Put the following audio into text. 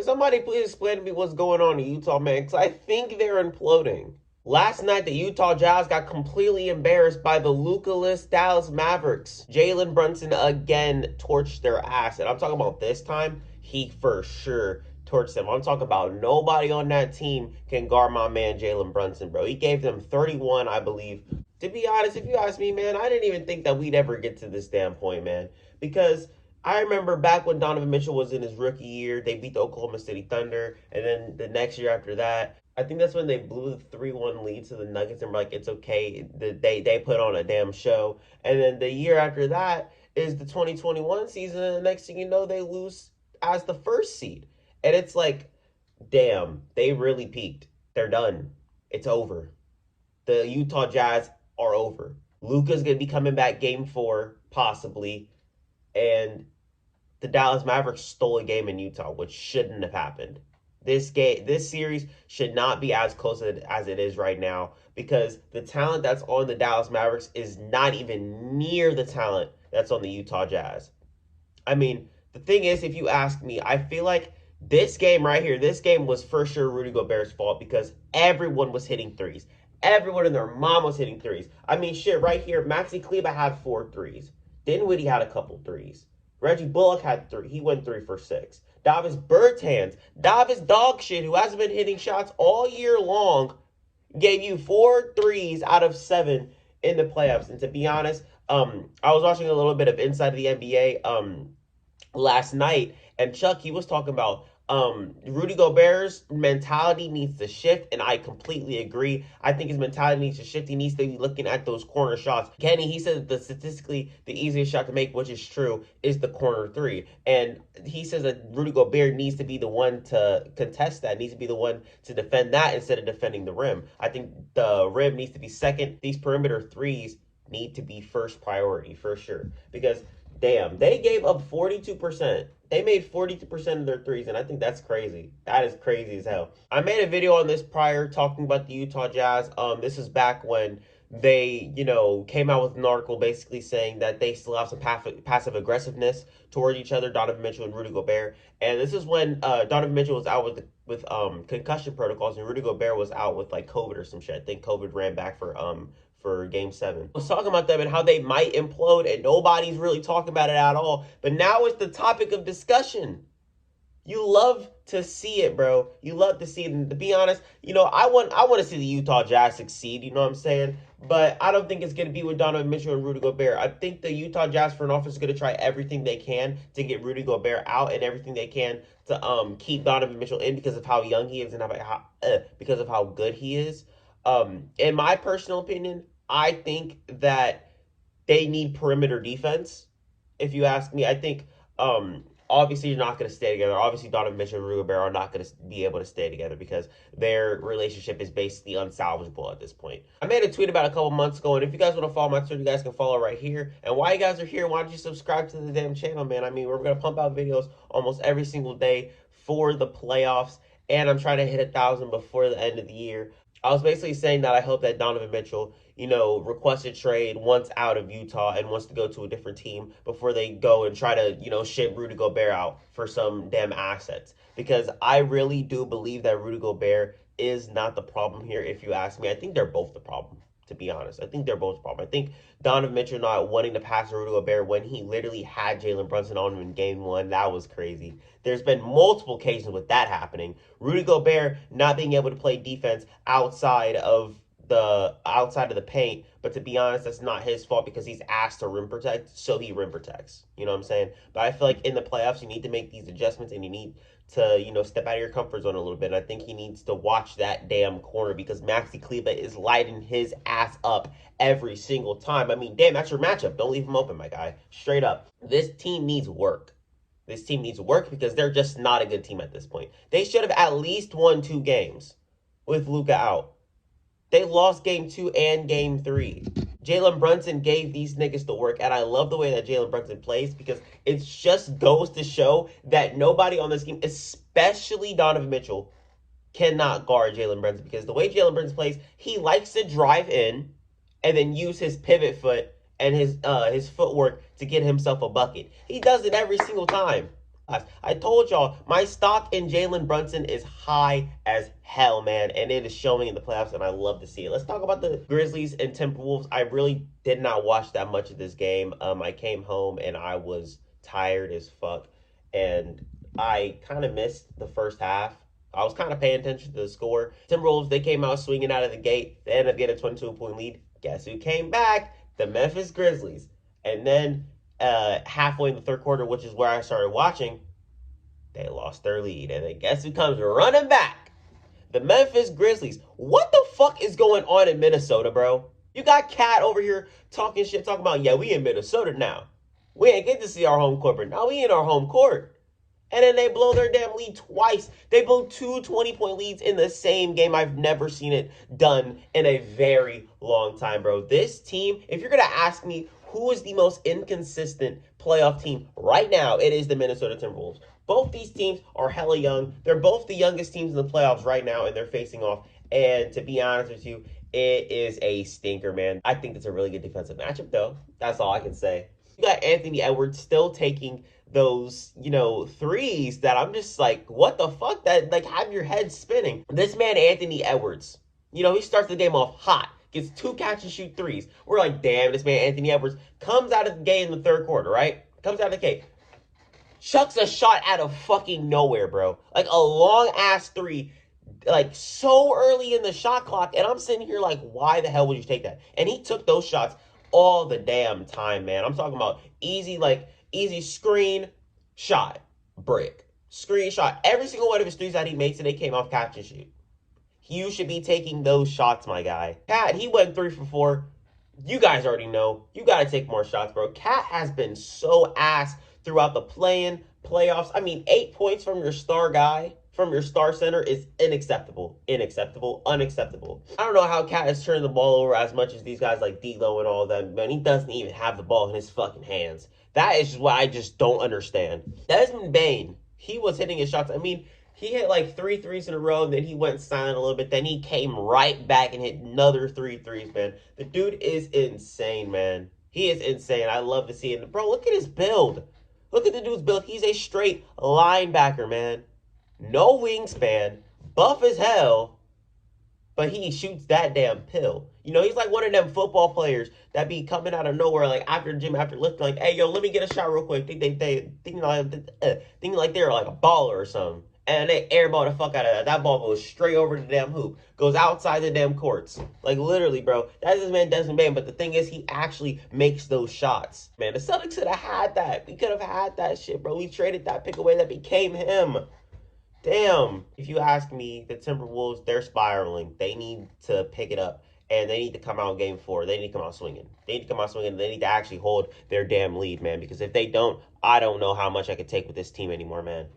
somebody please explain to me what's going on in Utah, man? Because I think they're imploding. Last night, the Utah Jazz got completely embarrassed by the Luka-less Dallas Mavericks. Jalen Brunson again torched their ass. And I'm talking about this time, he for sure torched them. I'm talking about nobody on that team can guard my man Jalen Brunson, bro. He gave them 31, I believe. To be honest, if you ask me, man, I didn't even think that we'd ever get to this damn point, man. Because I remember back when Donovan Mitchell was in his rookie year, they beat the Oklahoma City Thunder. And then the next year after that, I think that's when they blew the 3-1 lead to the Nuggets and were like, it's okay. They put on a damn show. And then the year after that is the 2021 season. And the next thing you know, they lose as the first seed. And it's like, damn, they really peaked. They're done. It's over. The Utah Jazz are over. Luka's going to be coming back game 4, possibly. And the Dallas Mavericks stole a game in Utah, which shouldn't have happened. This series should not be as close as it is right now because the talent that's on the Dallas Mavericks is not even near the talent that's on the Utah Jazz. I mean, the thing is, if you ask me, I feel like this game right here, this game was for sure Rudy Gobert's fault because everyone was hitting threes. Everyone and their mom was hitting threes. I mean, shit, right here, Maxi Kleber had 4 threes. Dinwiddie had a couple threes. Reggie Bullock had 3. He went 3 for 6. Davis Bertans, Davis dog shit, who hasn't been hitting shots all year long, gave you 4 threes out of 7 in the playoffs. And to be honest, I was watching a little bit of Inside of the NBA last night, and Chuck, he was talking about Rudy Gobert's mentality needs to shift, and I completely agree. I think his mentality needs to shift. He needs to be looking at those corner shots. Kenny, he said that statistically the easiest shot to make, which is true, is the corner 3. And he says that Rudy Gobert needs to be the one to contest that, needs to be the one to defend that instead of defending the rim. I think the rim needs to be second. These perimeter threes need to be first priority for sure. Because, damn, they gave up 42%. They made 42% of their threes, and I think that's crazy. That is crazy as hell. I made a video on this prior talking about the Utah Jazz. This is back when they, came out with an article basically saying that they still have some passive aggressiveness towards each other, Donovan Mitchell and Rudy Gobert. And this is when Donovan Mitchell was out with concussion protocols, and Rudy Gobert was out with like COVID or some shit. I think COVID ran back for game 7. I was talking about them and how they might implode, and nobody's really talking about it at all. But now it's the topic of discussion. You love to see it, bro. You love to see it. And to be honest, I want to see the Utah Jazz succeed, you know what I'm saying? But I don't think it's going to be with Donovan Mitchell and Rudy Gobert. I think the Utah Jazz front office is going to try everything they can to get Rudy Gobert out and everything they can to keep Donovan Mitchell in because of how young he is and because of how good he is. In my personal opinion, I think that they need perimeter defense. If you ask me, I think obviously you're not going to stay together. Obviously, Donovan Mitchell and Rudy Gobert are not going to be able to stay together because their relationship is basically unsalvageable at this point. I made a tweet about a couple months ago, and if you guys want to follow my Twitter, you guys can follow right here. And while you guys are here, why don't you subscribe to the damn channel, man? I mean, we're going to pump out videos almost every single day for the playoffs, and I'm trying to hit 1,000 before the end of the year. I was basically saying that I hope that Donovan Mitchell, requests a trade, wants out of Utah and wants to go to a different team before they go and try to, ship Rudy Gobert out for some damn assets. Because I really do believe that Rudy Gobert is not the problem here, if you ask me. I think they're both the problem, to be honest. I think they're both the problem. I think Donovan Mitchell not wanting to pass Rudy Gobert when he literally had Jalen Brunson on him in game 1, that was crazy. There's been multiple occasions with that happening. Rudy Gobert not being able to play defense outside of the paint, but to be honest, that's not his fault because he's asked to rim protect, so he rim protects. You know what I'm saying? But I feel like in the playoffs, you need to make these adjustments and you need to, step out of your comfort zone a little bit. And I think he needs to watch that damn corner because Maxi Kleber is lighting his ass up every single time. I mean, damn, that's your matchup. Don't leave him open, my guy. Straight up. This team needs work. This team needs work because they're just not a good team at this point. They should have at least won 2 games with Luka out. They lost game 2 and game 3. Jalen Brunson gave these niggas the work, and I love the way that Jalen Brunson plays because it just goes to show that nobody on this team, especially Donovan Mitchell, cannot guard Jalen Brunson because the way Jalen Brunson plays, he likes to drive in and then use his pivot foot and his footwork to get himself a bucket. He does it every single time. I told y'all my stock in Jalen Brunson is high as hell, man, and it is showing in the playoffs, and I love to see it. Let's talk about the Grizzlies and Timberwolves. I really did not watch that much of this game. I came home and I was tired as fuck, and I kind of missed the first half. I was kind of paying attention to the score. Timberwolves, they came out swinging out of the gate. They ended up getting a 22-point lead. Guess who came back? The Memphis Grizzlies. And then halfway in the third quarter, which is where I started watching, they lost their lead. And then guess who comes running back? The Memphis Grizzlies. What the fuck is going on in Minnesota, bro? You got Cat over here talking shit, talking about, yeah, we in Minnesota now. We ain't get to see our home court, but now we in our home court. And then they blow their damn lead twice. They blew two 20-point leads in the same game. I've never seen it done in a very long time, bro. This team, if you're going to ask me who is the most inconsistent playoff team right now, it is the Minnesota Timberwolves. Both these teams are hella young. They're both the youngest teams in the playoffs right now, and they're facing off. And to be honest with you, it is a stinker, man. I think it's a really good defensive matchup, though. That's all I can say. You got Anthony Edwards still taking those, threes that I'm just like, what the fuck? That, like, have your head spinning. This man, Anthony Edwards, he starts the game off hot, gets 2 catch-and-shoot threes. We're like, damn, this man, Anthony Edwards, comes out of the game in the third quarter, right? Comes out of the gate. Chucks a shot out of fucking nowhere, bro. Like, a long-ass three, like, so early in the shot clock, and I'm sitting here like, why the hell would you take that? And he took those shots all the damn time, man. I'm talking about easy screen, shot, brick, screen, shot. Every single one of his threes that he made today came off catch and shoot. You should be taking those shots, my guy. Cat, he went 3 for 4. You guys already know. You got to take more shots, bro. Cat has been so ass throughout the playoffs. I mean, 8 points from your star guy, from your star center is unacceptable. Unacceptable. I don't know how Cat is turning the ball over as much as these guys like D'Lo and all of them, man. He doesn't even have the ball in his fucking hands. That is what I just don't understand. Desmond Bane, he was hitting his shots. I mean, he hit like 3 threes in a row, and then he went silent a little bit. Then he came right back and hit another 3 threes, man. The dude is insane, man. He is insane. I love to see it. Bro, look at his build. Look at the dude's build. He's a straight linebacker, man. No wingspan. Buff as hell. But he shoots that damn pill. He's like one of them football players that be coming out of nowhere, like after the gym, after lifting, like, hey, yo, let me get a shot real quick. Thinking like they're like a baller or something. And they airball the fuck out of that. That ball goes straight over the damn hoop. Goes outside the damn courts. Like, literally, bro. That's this man Desmond Bane. But the thing is, he actually makes those shots. Man, the Celtics could have had that. We could have had that shit, bro. We traded that pick away that became him. Damn. If you ask me, the Timberwolves, they're spiraling. They need to pick it up. And they need to come out game 4. They need to come out swinging. They need to actually hold their damn lead, man. Because if they don't, I don't know how much I could take with this team anymore, man.